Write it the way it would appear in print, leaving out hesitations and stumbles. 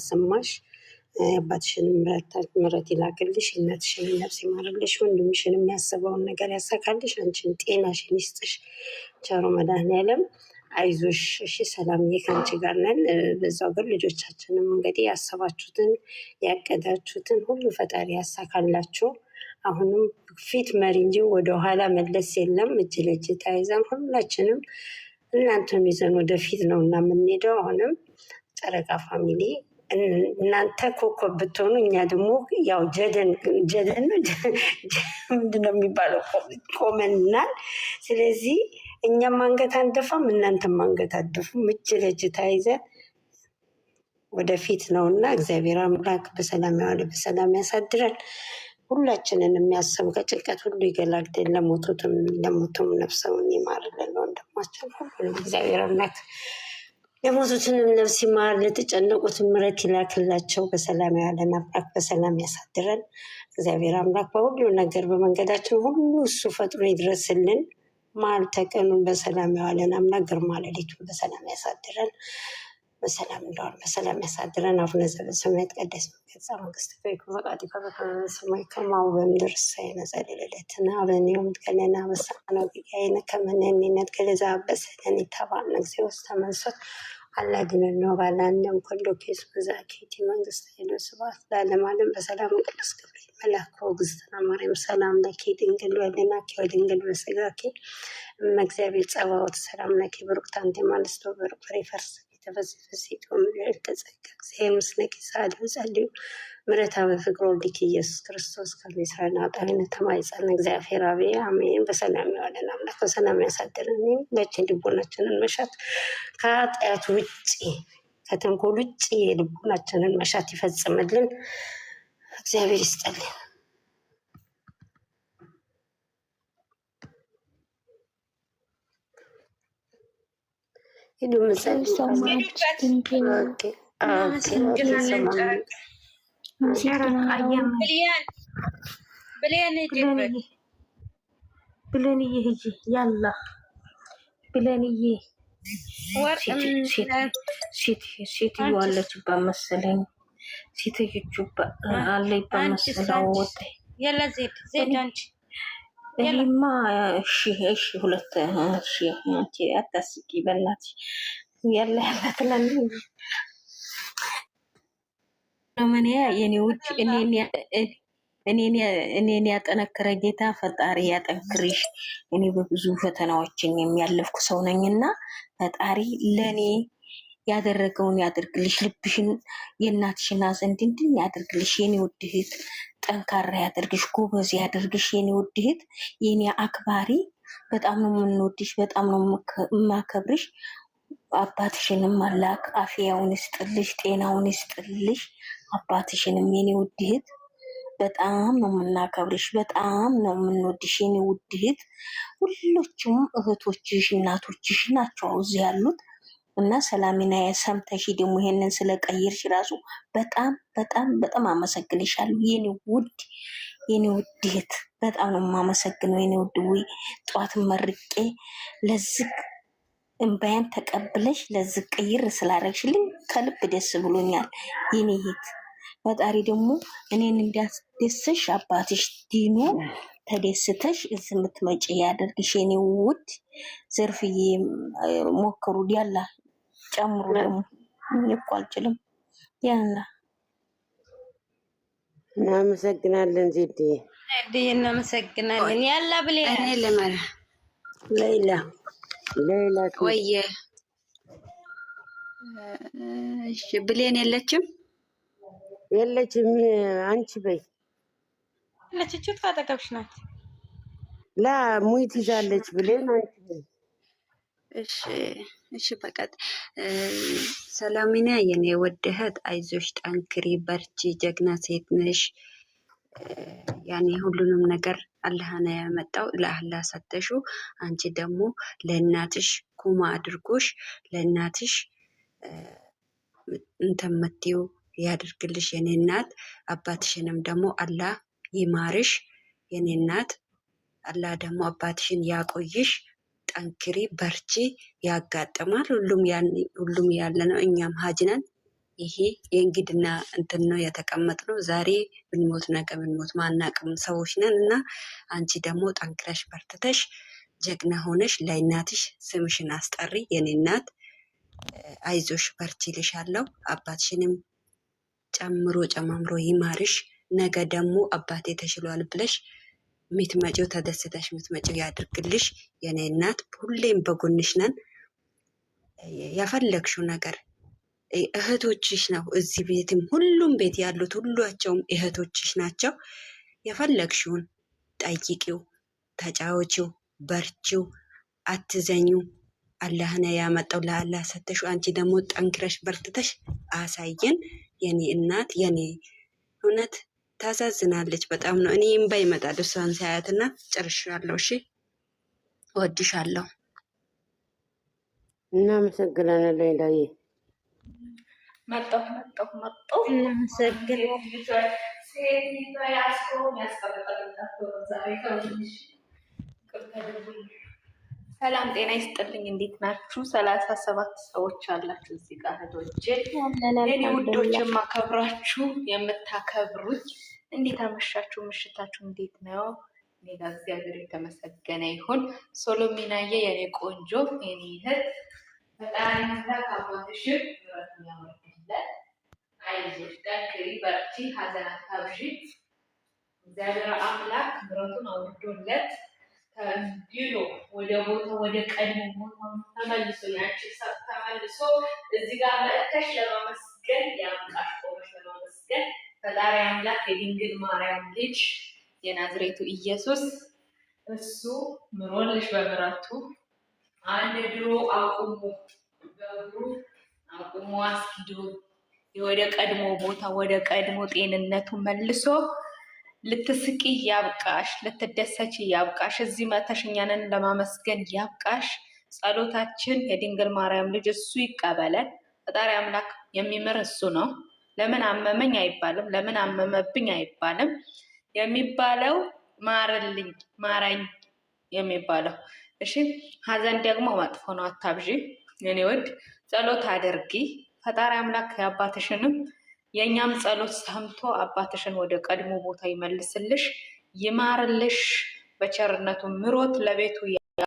ሰማሽ አባትሽን ምሕረት ይላክልሽ፣ እናትሽን ነፍስ ይማርልሽ፣ ወንድምሽን የሚያስበውን ነገር ያሳካልሽ፣ አንቺን ጤናሽን ይስጥሽ ቸሩ መድኃኒዓለም። አይዞሽ እሺ፣ ሰላምዬ ከአንቺ ጋር ነን። በዛው ግን ልጆቻችንም እንግዲህ ያሰባችሁትን ያቀዳችሁትን ሁሉ ፈጣሪ ያሳካላችሁ። አሁንም ፊት መሪ እንጂ ወደኋላ መለስ የለም። እጅ ለእጅ ተያይዘን ሁላችንም እናንተን ይዘን ወደፊት ነው እና የምንሄደው። አሁንም ጨረቃ ፋሚሊ እናንተ ኮከብ ብትሆኑ እኛ ደግሞ ያው ጀደን ምንድነው የሚባለው ቆመናል። ስለዚህ እኛም አንገት አንደፋም፣ እናንተም አንገት አትደፉም። እጅ ለእጅ ተያይዘን ወደፊት ነው እና እግዚአብሔር አምላክ በሰላም ያዋለ በሰላም ያሳድረን። ሁላችንን የሚያስብ ከጭንቀት ሁሉ ይገላግደን። ለሞቱም ነፍሰውን ይማርልን። ወንድማችን ሁሉንም እግዚአብሔር አምላክ የሞቱትንም ነፍስ ይማር፣ ለተጨነቁትን ምሕረት ይላክላቸው። በሰላም ያዋለን አምላክ በሰላም ያሳድረን። እግዚአብሔር አምላክ በሁሉ ነገር በመንገዳችን ሁሉ እሱ ፈጥኖ ይድረስልን። መዓል ተቀኑን በሰላም ያዋለን አምላክ ግርማ ሌሊቱን በሰላም ያሳድረን። በሰላም እንደዋል በሰላም ያሳድረን። አቡነ ዘበሰማያት ይትቀደስ ስምከ ትምጻእ መንግሥትከ ወይኩን ፈቃድከ በከመ በሰማይ ከማሁ በምድር ሲሳየነ ዘለለዕለትነ ሀበነ ዮም ወኅድግ ለነ አበሳነ ወጌጋየነ ከመ ንሕነኒ ንድግ ለዘአበሰ ለነ ኢታብአነ እግዚኦ ውስተ መንሱት አላድነን ነው ባላንም ኩሉ ኬስ በዛኬቲ መንግስት ሄዶ ስብሐት ለዓለመ ዓለም። በሰላም ቅዱስ ገብርኤል መልአክ እግዝእትነ ማርያም ሰላም ለኪ ድንግል ወለናኪ ወድንግል በሥጋኪ እመ እግዚአብሔር ጸባኦት ሰላም ለኪ ብሩክት አንቲ እምአንስቶ ብሩክ ፍሬ ከርሥኪ ተፈሥሒ ወምልዕልተ ጸጋ እግዚአብሔር ምስለኪ ሳልዩ ጸልዩ ምሕረታ በፍቅር ወልድኪ ኢየሱስ ክርስቶስ ከመ ይስረን ኃጣውኢነ ተማኅፀነ እግዚአብሔር አብ አሜን። በሰላም ያዋለን አምላክ በሰላም ያሳድረን። ሁላችን ልቦናችንን መሻት ከኃጢአት ውጭ ከተንኮል ውጭ የልቦናችንን መሻት ይፈጽምልን። እግዚአብሔር ይስጠልን። ሄዱ ብለንዬ ሂጂ ያላ ብለንዬ ሴትዮ አለችባት መሰለኝ። ሴትዮቹ አለይባት መሰለው ወጣ የለ ዜድ አንቺ እኔማ እሺ ሁለት እሺ አንቺ አታስቂ በእናትሽ ያለ ትላለኝ። ለማንያ የኔ ውድ እኔን ያጠነከረ ጌታ ፈጣሪ ያጠንክርሽ። እኔ በብዙ ፈተናዎችን የሚያለፍኩ ሰው ነኝና ፈጣሪ ለኔ ያደረገውን ያድርግልሽ። ልብሽን የእናትሽን ሐዘን ድንድን ያድርግልሽ የኔ ውድ እህት። ጠንካራ ያደርግሽ፣ ጎበዝ ያደርግሽ የኔ ውድ እህት፣ የኔ አክባሪ። በጣም ነው የምንወድሽ፣ በጣም ነው የማከብርሽ። አባትሽንም አላክ አፍያውን ይስጥልሽ፣ ጤናውን ይስጥልሽ። አባትሽንም የኔ ውድ እህት በጣም ነው የምናከብርሽ፣ በጣም ነው የምንወድሽ የኔ ውድ እህት። ሁሎችም እህቶችሽ እናቶችሽ ናቸው እዚህ ያሉት እና ሰላሚና ሰምተሽ ደግሞ ይሄንን ስለቀየርሽ ራሱ በጣም በጣም በጣም አመሰግንሻለሁ የኔ ውድ እህት። በጣም ነው የማመሰግነው የኔ ውድ። ወይ ጧት መርቄ ለዝቅ እንባያን ተቀብለሽ ለዝቅ ቀይር ስላረግሽልኝ ከልብ ደስ ብሎኛል የኔ እህት። ፈጣሪ ደግሞ እኔን እንዲያስደስሽ አባትሽ ዲኖ ተደስተሽ እዚህ የምትመጪ ያደርግሽ የኔ ውድ። ዘርፍዬ ሞክሩ ያላ ጨምሩ ደግሞ እኮ አልችልም ያላ። እናመሰግናለን ዜድ እናመሰግናለን ያላ ብሌ እኔ ለማራ ሌላ ወየ እሺ ብሌን የለችም አንቺ በይ ለችቹት ካጠገብሽ ናት። ላ ሙይት ይዛለች ብሌን አንቺ በይ። እሺ በቃ ሰላሚና የኔ ወደህት አይዞሽ፣ ጠንክሪ፣ በርቺ፣ ጀግና ሴት ነሽ። ያኔ ሁሉንም ነገር አላህ ነው ያመጣው፣ ለአላህ ሰተሹ። አንቺ ደግሞ ለእናትሽ ኩማ አድርጎሽ ለእናትሽ እንተመቲው ያድርግልሽ የኔ እናት። አባትሽንም ደግሞ አላህ ይማርሽ የኔ እናት። አላህ ደግሞ አባትሽን ያቆይሽ። ጠንክሪ በርቺ። ያጋጥማል፣ ሁሉም ያለ ነው። እኛም ሀጅ ነን፣ ይሄ የእንግድና እንትን ነው የተቀመጥነው። ዛሬ ብንሞት ነገ ብንሞት ማናቅም ሰዎች ነን እና አንቺ ደግሞ ጠንክረሽ በርትተሽ ጀግና ሆነሽ ለእናትሽ ስምሽን አስጠሪ። የኔ እናት አይዞሽ በርቺ ልሻለሁ። አባትሽንም ጨምሮ ጨማምሮ ይማርሽ። ነገ ደግሞ አባቴ ተሽሏል ብለሽ ምትመጪው ተደስተሽ ምትመጪው ያድርግልሽ። የኔ እናት ሁሌም በጎንሽ ነን። ያፈለግሽው ነገር እህቶችሽ ነው። እዚህ ቤትም ሁሉም ቤት ያሉት ሁላቸውም እህቶችሽ ናቸው። የፈለግሽውን ጠይቂው፣ ተጫወቺው፣ በርቺው፣ አትዘኙ። አላህን ያመጣው ለአላህ ሰተሹ። አንቺ ደግሞ ጠንክረሽ በርትተሽ አሳየን። የኔ እናት የኔ እውነት ታሳዝናለች በጣም ነው። እኔ እምባ ይመጣል እሷን ሳያትና ጨርሻለሁ። እሺ እወድሻለሁ። እናመሰግናለን ሌላዬ። መጣሁ ሰላም ጤና ይስጥልኝ። እንዴት ናችሁ? 37 ሰዎች አላችሁ እዚህ ጋር እህቶቼ፣ የኔ ውዶች፣ የማከብራችሁ የምታከብሩኝ፣ እንዴት አመሻችሁ? ምሽታችሁ እንዴት ነው? እኔ ጋር እግዚአብሔር የተመሰገነ ይሁን። ሶሎሚናዬ የኔ ቆንጆ የኔ እህት ፈጣሪ አምላክ አባትሽን ምሕረቱን ያወርድለት። አይዞሽ፣ ጠንክሪ፣ በርቺ፣ ሀዘን አታብዢ። እግዚአብሔር አምላክ ምሕረቱን አውርዶለት ተንዲሎ ወደ ቦታ ወደ ቀድሞ ቦታ ተመልሶ ያንቺ ሰብ ተመልሶ እዚህ ጋር መጥተሽ ለማመስገን ያምጣሽ። ቆመሽ ለማመስገን ፈጣሪ አምላክ የድንግል ማርያም ልጅ የናዝሬቱ ኢየሱስ እሱ ምሮልሽ በምሕረቱ አንድ ድሮ አቁሞ በእግሩ አቁሞ አስኪዶ ወደ ቀድሞ ቦታ ወደ ቀድሞ ጤንነቱ መልሶ ልትስቂ ያብቃሽ፣ ልትደሰች ያብቃሽ። እዚህ መተሽ እኛንን ለማመስገን ያብቃሽ። ጸሎታችን የድንግል ማርያም ልጅ እሱ ይቀበለን። ፈጣሪ አምላክ የሚምር እሱ ነው። ለምን አመመኝ አይባልም፣ ለምን አመመብኝ አይባልም። የሚባለው ማረልኝ፣ ማረኝ የሚባለው። እሺ ሀዘን ደግሞ መጥፎ ነው፣ አታብዢ የኔ ውድ። ጸሎት አድርጊ። ፈጣሪ አምላክ የአባትሽንም የእኛም ጸሎት ሰምቶ አባትሽን ወደ ቀድሞ ቦታ ይመልስልሽ፣ ይማርልሽ፣ በቸርነቱ ምሮት ለቤቱ